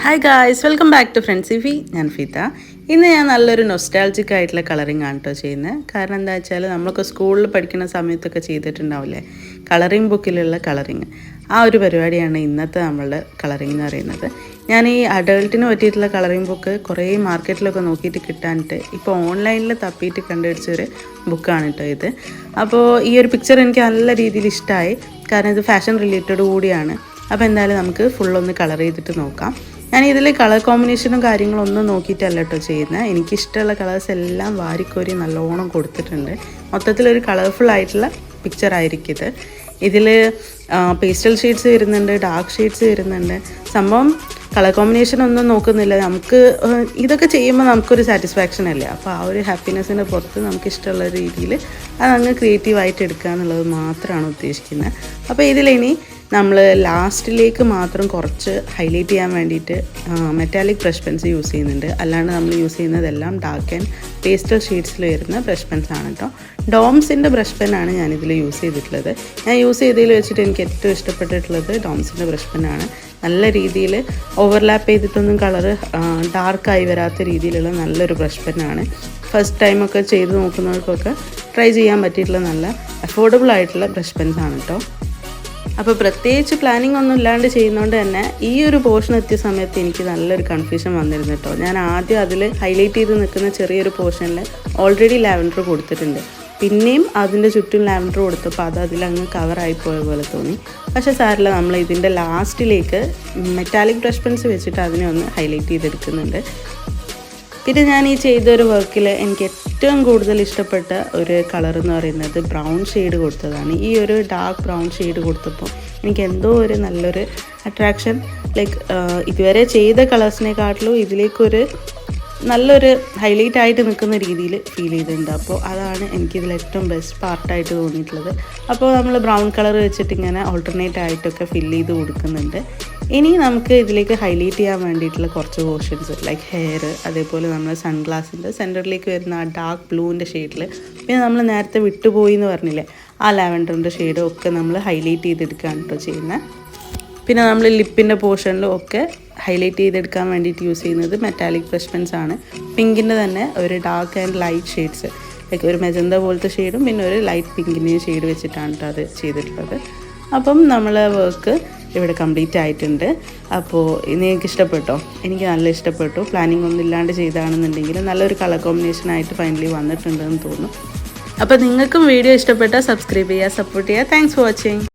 Hi guys, welcome back to ഫ്രണ്ട്സിഫി. ഞാൻ ഫീത. ഇന്ന് ഞാൻ നല്ലൊരു നൊസ്റ്റാൾജിക് ആയിട്ടുള്ള കളറിങ് ആണ് കേട്ടോ ചെയ്യുന്നത്. കാരണം എന്താ വെച്ചാൽ നമ്മളൊക്കെ സ്കൂളിൽ പഠിക്കുന്ന സമയത്തൊക്കെ ചെയ്തിട്ടുണ്ടാവില്ലേ, കളറിങ് ബുക്കിലുള്ള കളറിങ്. ആ ഒരു പരിപാടിയാണ് ഇന്നത്തെ നമ്മളുടെ കളറിങ് എന്ന് പറയുന്നത്. ഞാൻ ഈ അഡൾട്ടിന് പറ്റിയിട്ടുള്ള കളറിങ് ബുക്ക് കുറേ മാർക്കറ്റിലൊക്കെ നോക്കിയിട്ട് കിട്ടാനിട്ട് ഇപ്പോൾ ഓൺലൈനിൽ തപ്പിയിട്ട് കണ്ടുപിടിച്ചൊരു ബുക്കാണ് കേട്ടോ ഇത്. അപ്പോൾ ഈ ഒരു പിക്ചർ എനിക്ക് നല്ല രീതിയിൽ ഇഷ്ടമായി, കാരണം ഇത് ഫാഷൻ റിലേറ്റഡ് കൂടിയാണ്. അപ്പോൾ എന്തായാലും നമുക്ക് ഫുള്ളൊന്ന് കളർ ചെയ്തിട്ട് നോക്കാം. ഞാൻ ഇതിൽ കളർ കോമ്പിനേഷനും കാര്യങ്ങളൊന്നും നോക്കിയിട്ടല്ല കേട്ടോ ചെയ്യുന്നത്. എനിക്കിഷ്ടമുള്ള കളേഴ്സ് എല്ലാം വാരിക്കോരി നല്ലോണം കൊടുത്തിട്ടുണ്ട്. മൊത്തത്തിലൊരു കളർഫുൾ ആയിട്ടുള്ള പിക്ചർ ആയിരിക്കും ഇത്. ഇതിൽ പേസ്റ്റൽ ഷെയ്ഡ്സ് വരുന്നുണ്ട്, ഡാർക്ക് ഷെയ്ഡ്സ് വരുന്നുണ്ട്. സംഭവം കളർ കോമ്പിനേഷൻ ഒന്നും നോക്കുന്നില്ല, നമുക്ക് ഇതൊക്കെ ചെയ്യുമ്പോൾ നമുക്കൊരു സാറ്റിസ്ഫാക്ഷൻ അല്ലേ. അപ്പോൾ ആ ഒരു ഹാപ്പിനെസ്സിൻ്റെ പുറത്ത് നമുക്ക് ഇഷ്ടമുള്ള രീതിയിൽ അതങ്ങ് ക്രിയേറ്റീവായിട്ട് എടുക്കുക എന്നുള്ളത് മാത്രമാണ് ഉദ്ദേശിക്കുന്നത്. അപ്പോൾ ഇതിലിനി നമ്മൾ ലാസ്റ്റിലേക്ക് മാത്രം കുറച്ച് ഹൈലൈറ്റ് ചെയ്യാൻ വേണ്ടിയിട്ട് മെറ്റാലിക് ബ്രഷ് പെൻസ് യൂസ് ചെയ്യുന്നുണ്ട്. അല്ലാണ്ട് നമ്മൾ യൂസ് ചെയ്യുന്നതെല്ലാം ഡാർക്ക് ആൻഡ് പേസ്റ്റൽ ഷെയ്ഡ്സിൽ വരുന്ന ബ്രഷ് പെൻസ് ആണ് കേട്ടോ. ഡോംസിൻ്റെ ബ്രഷ് പെന്നാണ് ഞാനിതിൽ യൂസ് ചെയ്തിട്ടുള്ളത്. ഞാൻ യൂസ് ചെയ്തതിൽ വെച്ചിട്ട് എനിക്ക് ഏറ്റവും ഇഷ്ടപ്പെട്ടിട്ടുള്ളത് ഡോംസിൻ്റെ ബ്രഷ് പെന്നാണ്. നല്ല രീതിയിൽ ഓവർലാപ്പ് ചെയ്തിട്ടൊന്നും കളറ് ഡാർക്കായി വരാത്ത രീതിയിലുള്ള നല്ലൊരു ബ്രഷ് പെന്നാണ്. ഫസ്റ്റ് ടൈമൊക്കെ ചെയ്ത് നോക്കുന്നവർക്കൊക്കെ ട്രൈ ചെയ്യാൻ പറ്റിയിട്ടുള്ള നല്ല അഫോർഡബിൾ ആയിട്ടുള്ള ബ്രഷ് പെൻസ് ആണ് കേട്ടോ. അപ്പോൾ പ്രത്യേകിച്ച് പ്ലാനിങ് ഒന്നും ഇല്ലാണ്ട് ചെയ്യുന്നതുകൊണ്ട് തന്നെ ഈ ഒരു പോർഷൻ എത്തിയ സമയത്ത് എനിക്ക് നല്ലൊരു കൺഫ്യൂഷൻ വന്നിരുന്നു കേട്ടോ. ഞാൻ ആദ്യം അതിൽ ഹൈലൈറ്റ് ചെയ്ത് നിൽക്കുന്ന ചെറിയൊരു പോർഷനിൽ ഓൾറെഡി ലാവൻഡർ കൊടുത്തിട്ടുണ്ട്. പിന്നെയും അതിൻ്റെ ചുറ്റും ലാവൻഡർ കൊടുത്തപ്പോൾ അത് അതിലങ്ങ് കവറായി പോയ പോലെ തോന്നി. പക്ഷേ സാരില്ല, നമ്മൾ ഇതിൻ്റെ ലാസ്റ്റിലേക്ക് മെറ്റാലിക് ബ്രഷ് പെൻസ് വെച്ചിട്ട് അതിനെ ഒന്ന് ഹൈലൈറ്റ് ചെയ്തെടുക്കുന്നുണ്ട്. പിന്നെ ഞാൻ ഈ ചെയ്തൊരു വർക്കിൽ എനിക്ക് ഏറ്റവും കൂടുതൽ ഇഷ്ടപ്പെട്ട ഒരു കളർ എന്ന് പറയുന്നത് ബ്രൗൺ ഷെയ്ഡ് കൊടുത്തതാണ്. ഈ ഒരു ഡാർക്ക് ബ്രൗൺ ഷെയ്ഡ് കൊടുത്തപ്പോൾ എനിക്ക് എന്തോ ഒരു നല്ലൊരു അട്രാക്ഷൻ, ലൈക്ക് ഇതുവരെ ചെയ്ത കളേഴ്സിനെക്കാട്ടിലും ഇതിലേക്കൊരു നല്ലൊരു ഹൈലൈറ്റ് ആയിട്ട് നിൽക്കുന്ന രീതിയിൽ ഫീൽ ചെയ്തിട്ടുണ്ട്. അപ്പോൾ അതാണ് എനിക്കിതിൽ ഏറ്റവും ബെസ്റ്റ് പാർട്ടായിട്ട് തോന്നിയിട്ടുള്ളത്. അപ്പോൾ നമ്മൾ ബ്രൗൺ കളർ വെച്ചിട്ട് ഇങ്ങനെ ഓൾട്ടർനേറ്റ് ആയിട്ടൊക്കെ ഫില്ല് ചെയ്ത് കൊടുക്കുന്നുണ്ട്. ഇനി നമുക്ക് ഇതിലേക്ക് ഹൈലൈറ്റ് ചെയ്യാൻ വേണ്ടിയിട്ടുള്ള കുറച്ച് പോർഷൻസ് ലൈക്ക് ഹെയർ, അതേപോലെ നമ്മൾ സൺഗ്ലാസിൻ്റെ സെൻറ്ററിലേക്ക് വരുന്ന ആ ഡാർക്ക് ബ്ലൂവിൻ്റെ ഷെയ്ഡിൽ, പിന്നെ നമ്മൾ നേരത്തെ വിട്ടുപോയി എന്ന് പറഞ്ഞില്ലേ ആ ലാവൻഡറിൻ്റെ ഷെയ്ഡും ഒക്കെ നമ്മൾ ഹൈലൈറ്റ് ചെയ്തെടുക്കുകയാണ് കേട്ടോ ചെയ്യുന്നത്. പിന്നെ നമ്മൾ ലിപ്പിൻ്റെ പോർഷനിലും ഒക്കെ ഹൈലൈറ്റ് ചെയ്തെടുക്കാൻ വേണ്ടിയിട്ട് യൂസ് ചെയ്യുന്നത് മെറ്റാലിക് ബ്രഷ് പെൻസ് ആണ്. പിങ്കിൻ്റെ തന്നെ ഒരു dark and light shades, like ഒരു മെജന്ത പോലത്തെ ഷെയ്ഡും പിന്നെ ഒരു ലൈറ്റ് പിങ്കിൻ്റെയും ഷെയ്ഡ് വെച്ചിട്ടാണ് കേട്ടോ അത് ചെയ്തിട്ടുള്ളത്. അപ്പം നമ്മൾ വർക്ക് ഇവിടെ കംപ്ലീറ്റ് ആയിട്ടുണ്ട്. അപ്പോൾ ഇനി എനിക്ക് ഇഷ്ടപ്പെട്ടോ, എനിക്ക് നല്ല ഇഷ്ടപ്പെട്ടു. പ്ലാനിങ് ഒന്നും ഇല്ലാണ്ട് ചെയ്താണെന്നുണ്ടെങ്കിൽ നല്ലൊരു കളർ കോമ്പിനേഷനായിട്ട് ഫൈനലി വന്നിട്ടുണ്ടെന്ന് തോന്നുന്നു. അപ്പോൾ നിങ്ങൾക്കും വീഡിയോ ഇഷ്ടപ്പെട്ടാൽ സബ്സ്ക്രൈബ് ചെയ്യുക, സപ്പോർട്ട് ചെയ്യുക. Thanks for watching.